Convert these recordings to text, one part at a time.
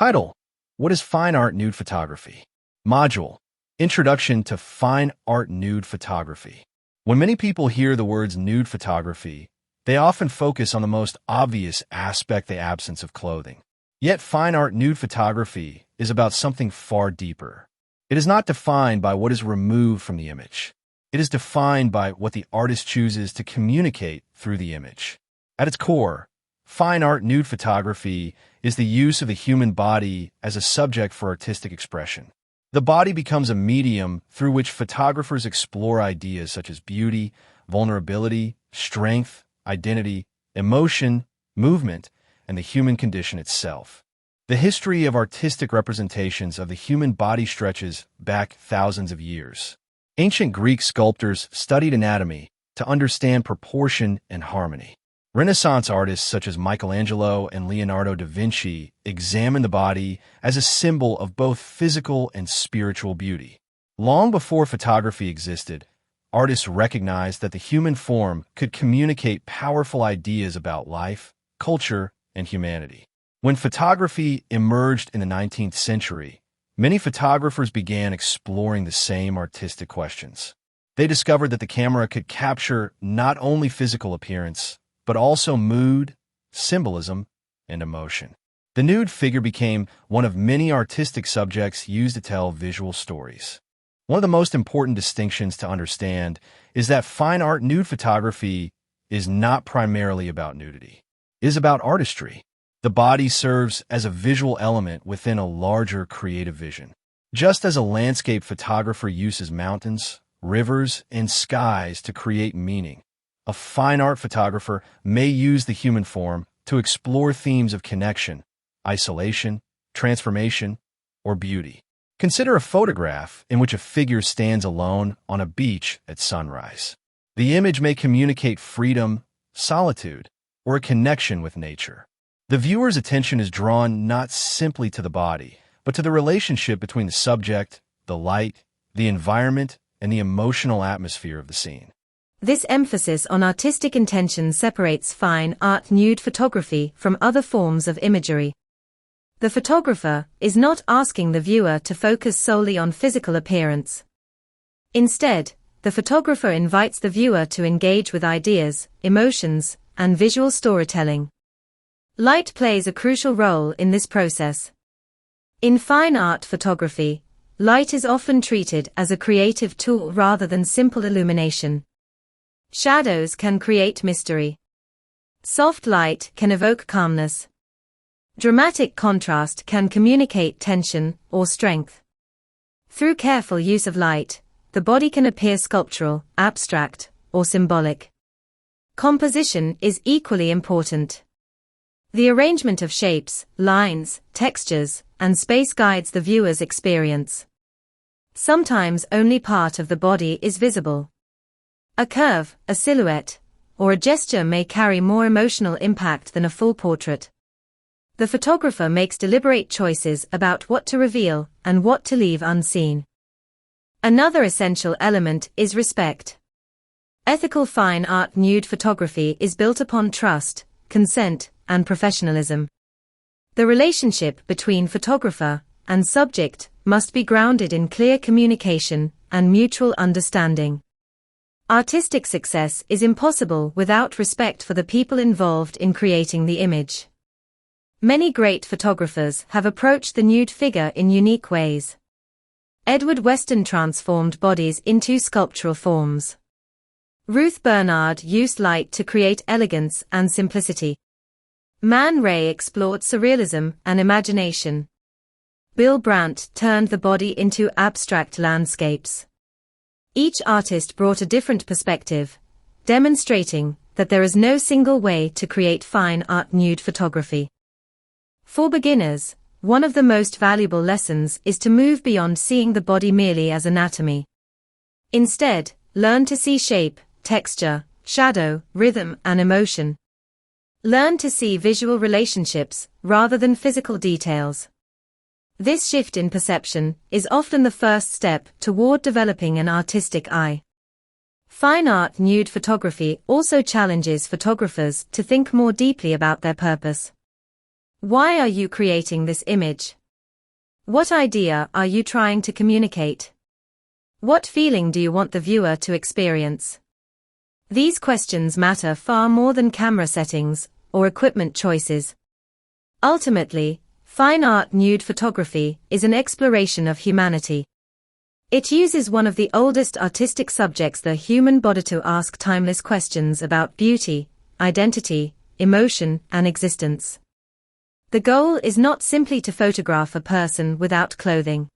Title: What is Fine Art Nude Photography? Module: Introduction to Fine Art Nude Photography. When many people hear the words nude photography, they often focus on the most obvious aspect, the absence of clothing. Yet fine art nude photography is about something far deeper. It is not defined by what is removed from the image. It is defined by what the artist chooses to communicate through the image. At its core, fine art nude photography is the use of the human body as a subject for artistic expression. The body becomes a medium through which photographers explore ideas such as beauty, vulnerability, strength, identity, emotion, movement, and the human condition itself. The history of artistic representations of the human body stretches back thousands of years. Ancient Greek sculptors studied anatomy to understand proportion and harmony. Renaissance artists such as Michelangelo and Leonardo da Vinci examined the body as a symbol of both physical and spiritual beauty. Long before photography existed, artists recognized that the human form could communicate powerful ideas about life, culture, and humanity. When photography emerged in the 19th century, many photographers began exploring the same artistic questions. They discovered that the camera could capture not only physical appearance, but also mood, symbolism, and emotion. The nude figure became one of many artistic subjects used to tell visual stories. One of the most important distinctions to understand is that fine art nude photography is not primarily about nudity. It is about artistry. The body serves as a visual element within a larger creative vision. Just as a landscape photographer uses mountains, rivers, and skies to create meaning, a fine art photographer may use the human form to explore themes of connection, isolation, transformation, or beauty. Consider a photograph in which a figure stands alone on a beach at sunrise. The image may communicate freedom, solitude, or a connection with nature. The viewer's attention is drawn not simply to the body, but to the relationship between the subject, the light, the environment, and the emotional atmosphere of the scene. This emphasis on artistic intention separates fine art nude photography from other forms of imagery. The photographer is not asking the viewer to focus solely on physical appearance. Instead, the photographer invites the viewer to engage with ideas, emotions, and visual storytelling. Light plays a crucial role in this process. In fine art photography, light is often treated as a creative tool rather than simple illumination. Shadows can create mystery. Soft light can evoke calmness. Dramatic contrast can communicate tension or strength. Through careful use of light, the body can appear sculptural, abstract, or symbolic. Composition is equally important. The arrangement of shapes, lines, textures, and space guides the viewer's experience. Sometimes only part of the body is visible. A curve, a silhouette, or a gesture may carry more emotional impact than a full portrait. The photographer makes deliberate choices about what to reveal and what to leave unseen. Another essential element is respect. Ethical fine art nude photography is built upon trust, consent, and professionalism. The relationship between photographer and subject must be grounded in clear communication and mutual understanding. Artistic success is impossible without respect for the people involved in creating the image. Many great photographers have approached the nude figure in unique ways. Edward Weston transformed bodies into sculptural forms. Ruth Bernard used light to create elegance and simplicity. Man Ray explored surrealism and imagination. Bill Brandt turned the body into abstract landscapes. Each artist brought a different perspective, demonstrating that there is no single way to create fine art nude photography. For beginners, one of the most valuable lessons is to move beyond seeing the body merely as anatomy. Instead, learn to see shape, texture, shadow, rhythm, and emotion. Learn to see visual relationships rather than physical details. This shift in perception is often the first step toward developing an artistic eye. Fine art nude photography also challenges photographers to think more deeply about their purpose. Why are you creating this image? What idea are you trying to communicate? What feeling do you want the viewer to experience? These questions matter far more than camera settings or equipment choices. Ultimately, fine art nude photography is an exploration of humanity. It uses one of the oldest artistic subjects, the human body, to ask timeless questions about beauty, identity, emotion, and existence. The goal is not simply to photograph a person without clothing.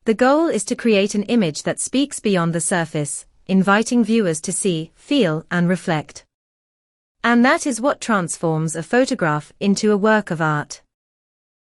The goal is to create an image that speaks beyond the surface, inviting viewers to see, feel, and reflect. And that is what transforms a photograph into a work of art.